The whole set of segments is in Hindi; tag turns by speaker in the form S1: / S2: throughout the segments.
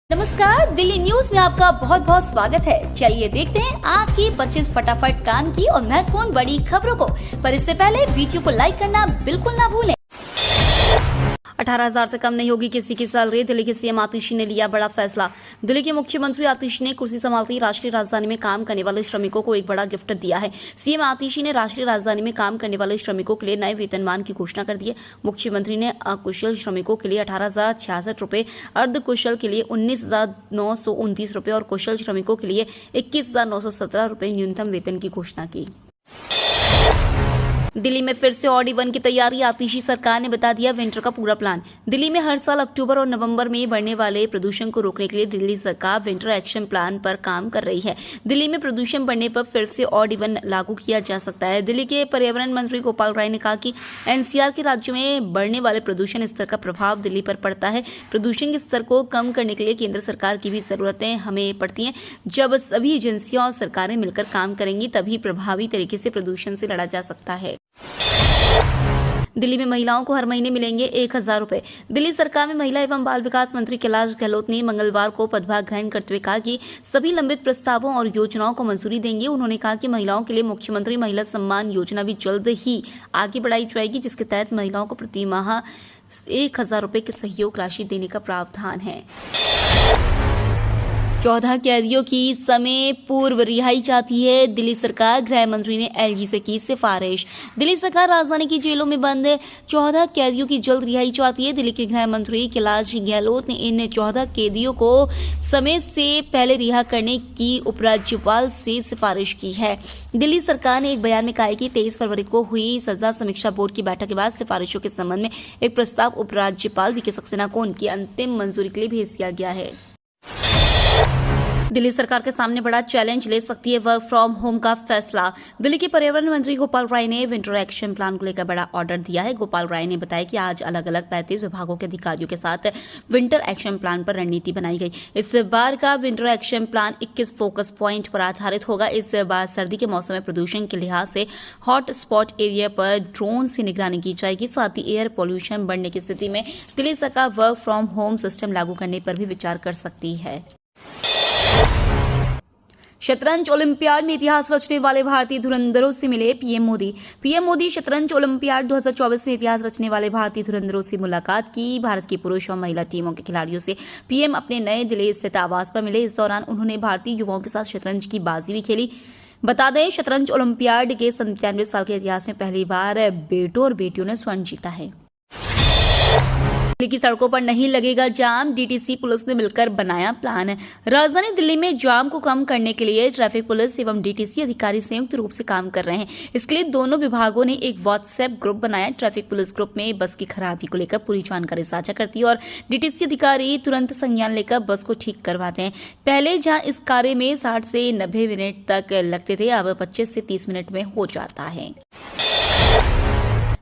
S1: नमस्कार, दिल्ली न्यूज में आपका बहुत बहुत स्वागत है। चलिए देखते हैं आज की 25 फटाफट काम की और महत्वपूर्ण बड़ी खबरों को। पर इससे पहले वीडियो को लाइक करना बिल्कुल ना भूलें। 18,000 से कम नहीं होगी किसी की सैलरी। दिल्ली के सीएम आतिशी ने लिया बड़ा फैसला। दिल्ली के मुख्यमंत्री आतिशी ने कुर्सी संभालते ही राष्ट्रीय राजधानी में काम करने वाले श्रमिकों को एक बड़ा गिफ्ट दिया है। सीएम आतिशी ने राष्ट्रीय राजधानी में काम करने वाले श्रमिकों के लिए नए वेतनमान की घोषणा कर दी है। मुख्यमंत्री ने अकुशल श्रमिकों के लिए 18,066 रूपये, अर्धकुशल के लिए 19,929 रूपये और कुशल श्रमिकों के लिए 21,917 रूपये न्यूनतम वेतन की घोषणा की। दिल्ली में फिर से ऑड-इवन की तैयारी। आतिशी सरकार ने बता दिया विंटर का पूरा प्लान। दिल्ली में हर साल अक्टूबर और नवंबर में बढ़ने वाले प्रदूषण को रोकने के लिए दिल्ली सरकार विंटर एक्शन प्लान पर काम कर रही है। दिल्ली में प्रदूषण बढ़ने पर फिर से ऑड-इवन लागू किया जा सकता है। दिल्ली के पर्यावरण मंत्री गोपाल राय ने कहा कि एनसीआर के राज्यों में बढ़ने वाले प्रदूषण स्तर का प्रभाव दिल्ली पर पड़ता है। प्रदूषण के स्तर को कम करने के लिए केंद्र सरकार की भी जरूरतें हमें पड़ती हैं। जब सभी एजेंसियां और सरकारें मिलकर काम करेंगी तभी प्रभावी तरीके से प्रदूषण से लड़ा जा सकता है। दिल्ली में महिलाओं को हर महीने मिलेंगे 1,000 रूपये। दिल्ली सरकार में महिला एवं बाल विकास मंत्री कैलाश गहलोत ने मंगलवार को पदभार ग्रहण करते हुए कहा कि सभी लंबित प्रस्तावों और योजनाओं को मंजूरी देंगे। उन्होंने कहा कि महिलाओं के लिए मुख्यमंत्री महिला सम्मान योजना भी जल्द ही आगे बढ़ाई जाएगी, जिसके तहत महिलाओं को प्रति माह 1,000 रूपये की सहयोग राशि देने का प्रावधान है। 14 कैदियों की समय पूर्व रिहाई चाहती है दिल्ली सरकार। गृह मंत्री ने एलजी से की सिफारिश। दिल्ली सरकार राजधानी की जेलों में बंद 14 कैदियों की जल्द रिहाई चाहती है। दिल्ली के गृह मंत्री कैलाश गहलोत ने इन 14 कैदियों को समय से पहले रिहा करने की उपराज्यपाल से सिफारिश की है। दिल्ली सरकार ने एक बयान में कहा है कि 23 फरवरी को हुई सजा समीक्षा बोर्ड की बैठक के बाद सिफारिशों के संबंध में एक प्रस्ताव उपराज्यपाल वीके सक्सेना को उनकी अंतिम मंजूरी के लिए भेज दिया गया है। दिल्ली सरकार के सामने बड़ा चैलेंज, ले सकती है वर्क फ्रॉम होम का फैसला। दिल्ली के पर्यावरण मंत्री गोपाल राय ने विंटर एक्शन प्लान को लेकर बड़ा ऑर्डर दिया है। गोपाल राय ने बताया कि आज अलग अलग 35 विभागों के अधिकारियों के साथ विंटर एक्शन प्लान पर रणनीति बनाई गई। इस बार का winter action plan 21 focus point पर आधारित होगा। इस बार सर्दी के मौसम में प्रदूषण के लिहाज से हॉट स्पॉट एरिया पर ड्रोन से निगरानी की जाएगी। साथ ही एयर पॉल्यूशन बढ़ने की स्थिति में दिल्ली सरकार वर्क फ्रॉम होम सिस्टम लागू करने पर भी विचार कर सकती है। शतरंज ओलंपियाड में इतिहास रचने वाले भारतीय धुरंधरों से मिले पीएम मोदी। पीएम मोदी शतरंज ओलंपियाड 2024 में इतिहास रचने वाले भारतीय धुरंधरों से मुलाकात की। भारत की पुरुष और महिला टीमों के खिलाड़ियों से पीएम अपने नए दिल्ली स्थित आवास पर मिले। इस दौरान उन्होंने भारतीय युवाओं के साथ शतरंज की बाजी भी खेली। बता दें, शतरंज ओलंपियाड के 97 साल के इतिहास में पहली बार बेटों और बेटियों ने स्वर्ण जीता है। दिल्ली की सड़कों पर नहीं लगेगा जाम, डीटीसी पुलिस ने मिलकर बनाया प्लान। राजधानी दिल्ली में जाम को कम करने के लिए ट्रैफिक पुलिस एवं डीटीसी अधिकारी संयुक्त रूप से काम कर रहे हैं। इसके लिए दोनों विभागों ने एक व्हाट्सएप ग्रुप बनाया। ट्रैफिक पुलिस ग्रुप में बस की खराबी को लेकर पूरी जानकारी साझा करती है और डीटीसी अधिकारी तुरंत संज्ञान लेकर बस को ठीक करवाते हैं। पहले जहां इस कार्य में 60 से 90 मिनट तक लगते थे, अब 25 से 30 मिनट में हो जाता है।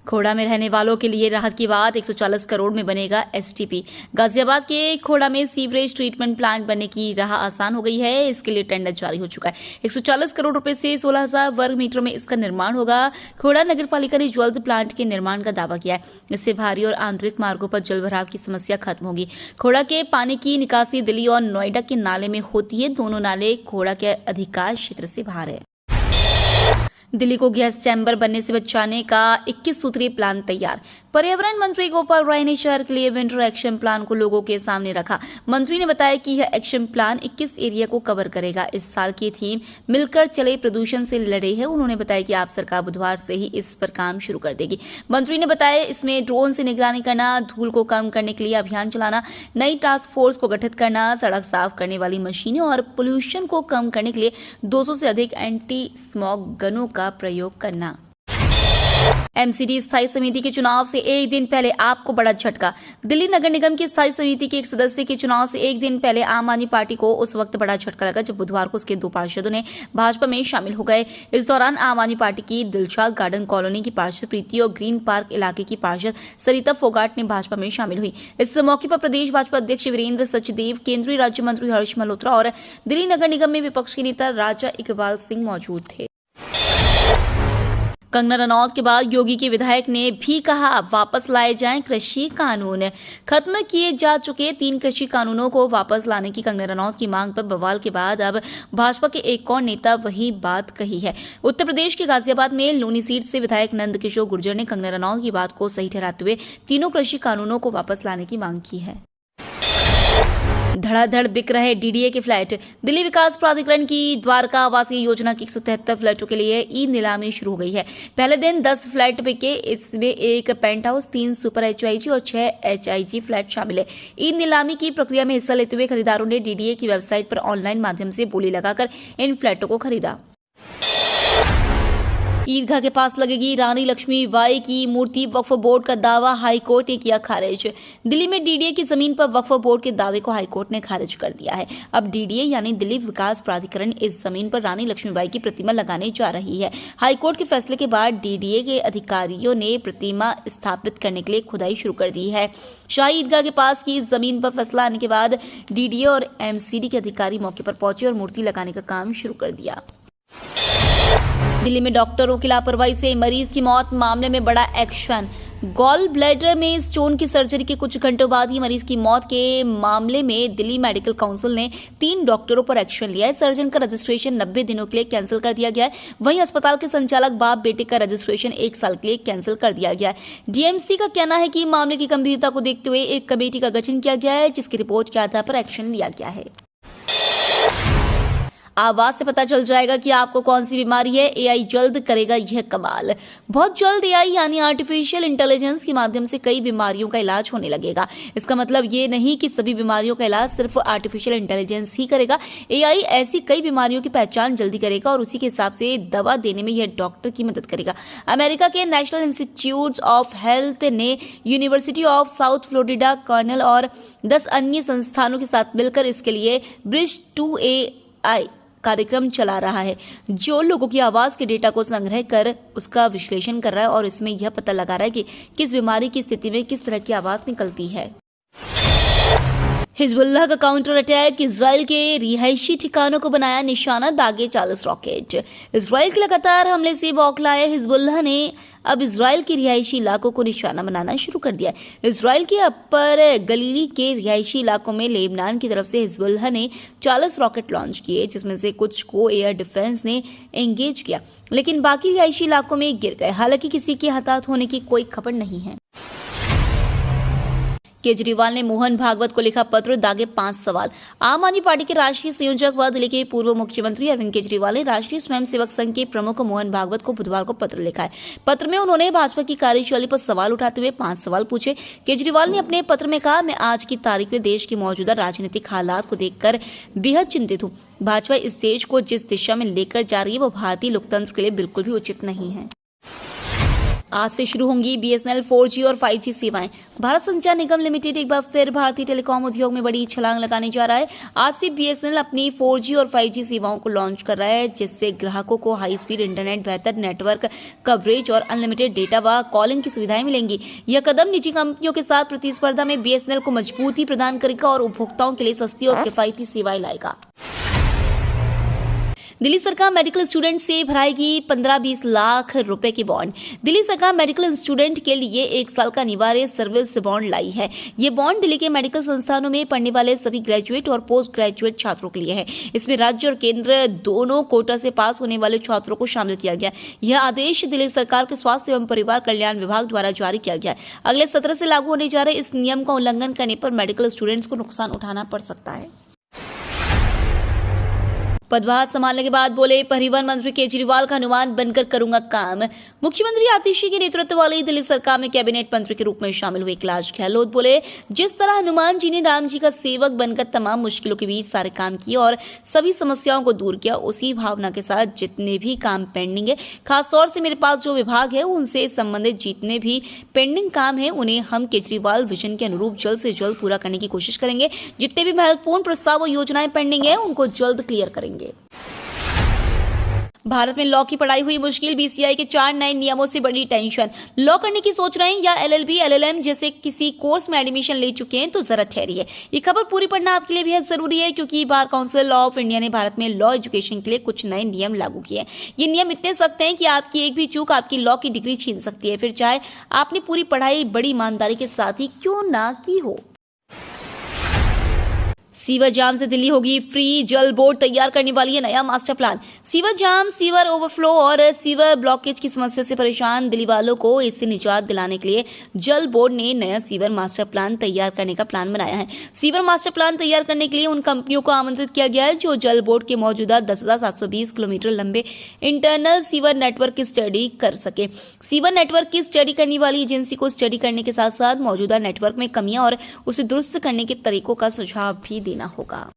S1: खोड़ा में रहने वालों के लिए राहत की बात, 140 करोड़ में बनेगा एसटीपी। गाजियाबाद के खोड़ा में सीवरेज ट्रीटमेंट प्लांट बनने की राह आसान हो गई है। इसके लिए टेंडर जारी हो चुका है। 140 करोड़ रुपए से 16,000 वर्ग मीटर में इसका निर्माण होगा। खोड़ा नगर पालिका ने जल्द प्लांट के निर्माण का दावा किया है। इससे भारी और आंतरिक मार्गों पर जलभराव की समस्या खत्म होगी। खोड़ा के पानी की निकासी दिल्ली और नोएडा के नाले में होती है। दोनों नाले खोड़ा के अधिकार क्षेत्र से बाहर है। दिल्ली को गैस चैम्बर बनने से बचाने का 21 सूत्रीय प्लान तैयार। पर्यावरण मंत्री गोपाल राय ने शहर के लिए विंटर एक्शन प्लान को लोगों के सामने रखा। मंत्री ने बताया कि यह एक्शन प्लान 21 एरिया को कवर करेगा। इस साल की थीम मिलकर चले प्रदूषण से लड़े है। उन्होंने बताया कि आप सरकार बुधवार से ही इस पर काम शुरू कर देगी। मंत्री ने बताया इसमें ड्रोन से निगरानी करना, धूल को कम करने के लिए अभियान चलाना, नई टास्क फोर्स को गठित करना, सड़क साफ करने वाली मशीनें और पोल्यूशन को कम करने के लिए 200 से अधिक एंटी स्मॉग गनों का प्रयोग करना। एमसीडी स्थायी समिति के चुनाव से एक दिन पहले आपको बड़ा झटका। दिल्ली नगर निगम की स्थायी समिति के एक सदस्य के चुनाव से एक दिन पहले आम आदमी पार्टी को उस वक्त बड़ा झटका लगा जब बुधवार को उसके 2 पार्षदों ने भाजपा में शामिल हो गए। इस दौरान आम आदमी पार्टी की दिलशाद गार्डन कॉलोनी की पार्षद प्रीति और ग्रीन पार्क इलाके की पार्षद सरिता फोगाट ने भाजपा में शामिल हुई। इस मौके पर प्रदेश भाजपा अध्यक्ष वीरेंद्र सचदेव, केंद्रीय राज्य मंत्री हर्ष मल्होत्रा और दिल्ली नगर निगम में विपक्ष के नेता राजा इकबाल सिंह मौजूद थे। कंगना रनौत के बाद योगी के विधायक ने भी कहा वापस लाए जाएं कृषि कानून। खत्म किए जा चुके 3 कृषि कानूनों को वापस लाने की कंगना रनौत की मांग पर बवाल के बाद अब भाजपा के एक और नेता वही बात कही है। उत्तर प्रदेश के गाजियाबाद में लोनी सीट से विधायक नंदकिशोर गुर्जर ने कंगना रनौत की बात को सही ठहराते हुए तीनों कृषि कानूनों को वापस लाने की मांग की है। धड़ाधड़ बिक रहे डीडीए के फ्लैट। दिल्ली विकास प्राधिकरण की द्वारका आवासीय योजना की 173 फ्लैटों के लिए ई नीलामी शुरू हो गई है। पहले दिन 10 फ्लैट बिके। इसमें एक पेंट हाउस, 3 सुपर एचआईजी और 6 एचआईजी फ्लैट शामिल है। ई नीलामी की प्रक्रिया में हिस्सा लेते हुए खरीदारों ने डीडीए की वेबसाइट पर ऑनलाइन माध्यम से बोली लगाकर इन फ्लैटों को खरीदा। ईदगाह के पास लगेगी रानी लक्ष्मीबाई की मूर्ति, वक्फ बोर्ड का दावा हाईकोर्ट ने किया खारिज। दिल्ली में डीडीए की जमीन पर वक्फ बोर्ड के दावे को हाईकोर्ट ने खारिज कर दिया है। अब डीडीए यानी दिल्ली विकास प्राधिकरण इस जमीन पर रानी लक्ष्मीबाई की प्रतिमा लगाने जा रही है। हाईकोर्ट के फैसले के बाद डीडीए के अधिकारियों ने प्रतिमा स्थापित करने के लिए खुदाई शुरू कर दी है। शाही ईदगाह के पास की इस जमीन पर फैसला आने के बाद डीडीए और एमसीडी के अधिकारी मौके पर पहुंचे और मूर्ति लगाने का काम शुरू कर दिया। दिल्ली में डॉक्टरों की लापरवाही से मरीज की मौत मामले में बड़ा एक्शन। गॉल ब्लैडर में स्टोन की सर्जरी के कुछ घंटों बाद ही मरीज की मौत के मामले में दिल्ली मेडिकल काउंसिल ने 3 डॉक्टरों पर एक्शन लिया है। सर्जन का रजिस्ट्रेशन 90 दिनों के लिए कैंसिल कर दिया गया है। वहीं अस्पताल के संचालक बाप बेटे का रजिस्ट्रेशन 1 साल के लिए कैंसिल कर दिया गया है। डीएमसी का कहना है कि मामले की गंभीरता को देखते हुए एक कमेटी का गठन किया गया है, जिसकी रिपोर्ट के आधार पर एक्शन लिया गया है। आवाज से पता चल जाएगा कि आपको कौन सी बीमारी है। एआई जल्द करेगा यह कमाल। बहुत जल्द एआई यानी आर्टिफिशियल इंटेलिजेंस के माध्यम से कई बीमारियों का इलाज होने लगेगा। इसका मतलब ये नहीं कि सभी बीमारियों का इलाज सिर्फ आर्टिफिशियल इंटेलिजेंस ही करेगा। एआई ऐसी कई बीमारियों की पहचान जल्दी करेगा और उसी के हिसाब से दवा देने में यह डॉक्टर की मदद करेगा। अमेरिका के नेशनल इंस्टीट्यूट ऑफ हेल्थ ने University of South Florida, colonel और 10 अन्य संस्थानों के साथ मिलकर इसके लिए ब्रिज टू एआई कार्यक्रम चला रहा है, जो लोगों की आवाज के डेटा को संग्रह कर उसका विश्लेषण कर रहा है और इसमें यह पता लगा रहा है कि किस बीमारी की स्थिति में किस तरह की आवाज निकलती है। हिजबुल्लाह का काउंटर अटैक। इजराइल के रिहायशी ठिकानों को बनाया निशाना, दागे 40 रॉकेट। इजराइल के लगातार हमले से बौखलाए हिजबुल्लाह ने अब इजराइल के रिहायशी इलाकों को निशाना बनाना शुरू कर दिया है। इजराइल के अपर गलीली के रिहायशी इलाकों में लेबनान की तरफ से हिजबुल्लाह ने 40 रॉकेट लॉन्च किए, जिसमें से कुछ को एयर डिफेंस ने एंगेज किया, लेकिन बाकी रिहायशी इलाकों में गिर गए। हालांकि किसी के हताहत होने की कोई खबर नहीं है। केजरीवाल ने मोहन भागवत को लिखा पत्र, दागे 5 सवाल। आम आदमी पार्टी के राष्ट्रीय संयोजक व दिल्ली के पूर्व मुख्यमंत्री अरविंद केजरीवाल ने राष्ट्रीय स्वयंसेवक संघ के प्रमुख मोहन भागवत को बुधवार को पत्र लिखा है। पत्र में उन्होंने भाजपा की कार्यशैली पर सवाल उठाते हुए 5 सवाल पूछे। केजरीवाल ने अपने पत्र में कहा, मैं आज की तारीख में देश के मौजूदा राजनीतिक हालात को देखकर बेहद चिंतित हूँ। भाजपा इस देश को जिस दिशा में लेकर जा रही है वो भारतीय लोकतंत्र के लिए बिल्कुल भी उचित नहीं है। आज से शुरू होंगी बीएसएनएल 4G और 5G सेवाएं। भारत संचार निगम लिमिटेड एक बार फिर भारतीय टेलीकॉम उद्योग में बड़ी छलांग लगाने जा रहा है। आज से बीएसएनएल अपनी 4G और 5G सेवाओं को लॉन्च कर रहा है, जिससे ग्राहकों को हाई स्पीड इंटरनेट, बेहतर नेटवर्क कवरेज और अनलिमिटेड डेटा व कॉलिंग की सुविधाएं मिलेंगी। यह कदम निजी कंपनियों के साथ प्रतिस्पर्धा में बीएसएनएल को मजबूती प्रदान करेगा और उपभोक्ताओं के लिए सस्ती और किफायती सेवाएं लाएगा। दिल्ली सरकार मेडिकल स्टूडेंट से भराएगी 15-20 लाख रुपए की बॉन्ड। दिल्ली सरकार मेडिकल स्टूडेंट के लिए 1 साल का अनिवार्य सर्विस बॉन्ड लाई है। ये बॉन्ड दिल्ली के मेडिकल संस्थानों में पढ़ने वाले सभी ग्रेजुएट और पोस्ट ग्रेजुएट छात्रों के लिए है। इसमें राज्य और केंद्र दोनों कोटा से पास होने वाले छात्रों को शामिल किया गया। यह आदेश दिल्ली सरकार के स्वास्थ्य एवं परिवार कल्याण विभाग द्वारा जारी किया गया है। अगले सत्र से लागू होने जा रहे इस नियम का उल्लंघन करने पर मेडिकल स्टूडेंट्स को नुकसान उठाना पड़ सकता है। पदभार संभालने के बाद बोले परिवहन मंत्री केजरीवाल का अनुमान बनकर करूंगा काम। मुख्यमंत्री आतिशी के नेतृत्व वाली दिल्ली सरकार में कैबिनेट मंत्री के रूप में शामिल हुए कैलाश गहलोत बोले, जिस तरह हनुमान जी ने राम जी का सेवक बनकर तमाम मुश्किलों के बीच सारे काम किए और सभी समस्याओं को दूर किया, उसी भावना के साथ जितने भी काम पेंडिंग है, खासतौर से मेरे पास जो विभाग है उनसे संबंधित जितने भी पेंडिंग काम है उन्हें हम केजरीवाल विजन के अनुरूप जल्द से जल्द पूरा करने की कोशिश करेंगे। जितने भी महत्वपूर्ण प्रस्ताव और योजनाएं पेंडिंग है उनको जल्द क्लियर करेंगे। भारत में लॉ की पढ़ाई हुई मुश्किल, बीसीआई के 4 नए नियमों से बड़ी टेंशन। लॉ करने की सोच रहे हैं या एलएलबी, एलएलएम जैसे किसी कोर्स में एडमिशन ले चुके हैं तो जरा ठहरिए। ये खबर पूरी पढ़ना आपके लिए बेहद जरूरी है, क्योंकि बार काउंसिल ऑफ इंडिया ने भारत में लॉ एजुकेशन के लिए कुछ नए नियम लागू किए हैं। ये नियम इतने सख्त हैं कि आपकी एक भी चूक आपकी लॉ की डिग्री छीन सकती है, फिर चाहे आपने पूरी पढ़ाई बड़ी ईमानदारी के साथ ही क्यों ना की हो। सीवर जाम से दिल्ली होगी फ्री, जल बोर्ड तैयार करने वाली है नया मास्टर प्लान। सीवर जाम, सीवर ओवरफ्लो और सीवर ब्लॉकेज की समस्या से परेशान दिल्ली वालों को इससे निजात दिलाने के लिए जल बोर्ड ने नया सीवर मास्टर प्लान तैयार करने का प्लान बनाया है। सीवर मास्टर प्लान तैयार करने के लिए उन कंपनियों को आमंत्रित किया गया है जो जल बोर्ड के मौजूदा 10,720 किलोमीटर लंबे इंटरनल सीवर नेटवर्क की स्टडी कर सके। सीवर नेटवर्क की स्टडी करने वाली एजेंसी को स्टडी करने के साथ साथ मौजूदा नेटवर्क में कमियां और उसे दुरुस्त करने के तरीकों का सुझाव भी देना होगा।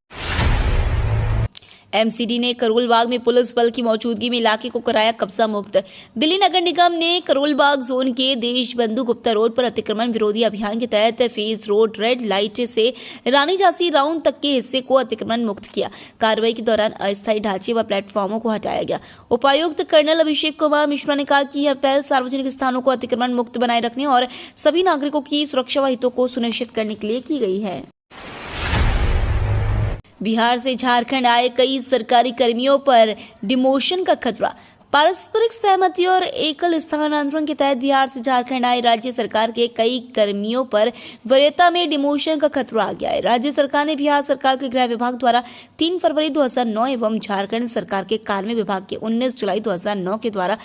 S1: एमसीडी ने करोल बाग में पुलिस बल की मौजूदगी में इलाके को कराया कब्जा मुक्त। दिल्ली नगर निगम ने करोल बाग जोन के देशबंधु गुप्ता रोड पर अतिक्रमण विरोधी अभियान के तहत फेज रोड रेड लाइट से रानी झांसी राउंड तक के हिस्से को अतिक्रमण मुक्त किया। कार्रवाई के दौरान अस्थायी ढांचे व प्लेटफॉर्मों को हटाया गया। उपायुक्त कर्नल अभिषेक कुमार मिश्रा ने कहा कि यह पहल सार्वजनिक स्थानों को अतिक्रमण मुक्त बनाए रखने और सभी नागरिकों की सुरक्षा व हितों को सुनिश्चित करने के लिए की गई है। बिहार से झारखंड आए कई सरकारी कर्मियों पर डिमोशन का खतरा। पारस्परिक सहमति और एकल स्थानांतरण के तहत बिहार से झारखंड आए राज्य सरकार के कई कर्मियों पर वरीयता में डिमोशन का खतरा आ गया है। राज्य सरकार ने बिहार सरकार के गृह विभाग द्वारा 3 फरवरी 2009 एवं झारखंड सरकार के कार्मिक विभाग के 19 जुलाई 2009 के द्वारा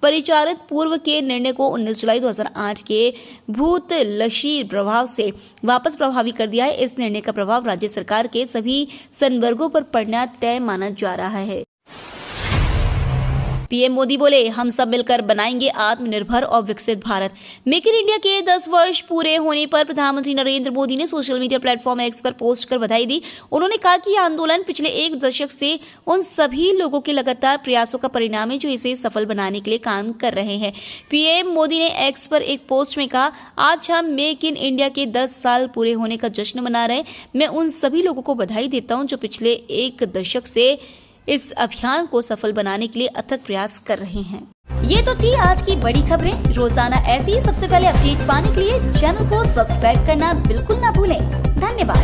S1: परिचालित पूर्व के निर्णय को 19 जुलाई 2008 के भूतलशी प्रभाव से वापस प्रभावी कर दिया है। इस निर्णय का प्रभाव राज्य सरकार के सभी संवर्गों पर पड़ना तय माना जा रहा है। पीएम मोदी बोले, हम सब मिलकर बनाएंगे आत्मनिर्भर और विकसित भारत। मेक इन इंडिया के 10 वर्ष पूरे होने पर प्रधानमंत्री नरेंद्र मोदी ने सोशल मीडिया प्लेटफॉर्म एक्स पर पोस्ट कर बधाई दी। उन्होंने कहा कि यह आंदोलन पिछले 1 दशक से उन सभी लोगों के लगातार प्रयासों का परिणाम है जो इसे सफल बनाने के लिए काम कर रहे हैं। पीएम मोदी ने एक्स पर एक पोस्ट में कहा, आज हम मेक इन इंडिया के 10 साल पूरे होने का जश्न मना रहे हैं। मैं उन सभी लोगों को बधाई देता हूं जो पिछले 1 दशक से इस अभियान को सफल बनाने के लिए अथक प्रयास कर रहे हैं। ये तो थी आज की बड़ी खबरें। रोजाना ऐसी ही सबसे पहले अपडेट पाने के लिए चैनल को सब्सक्राइब करना बिल्कुल ना भूलें। धन्यवाद।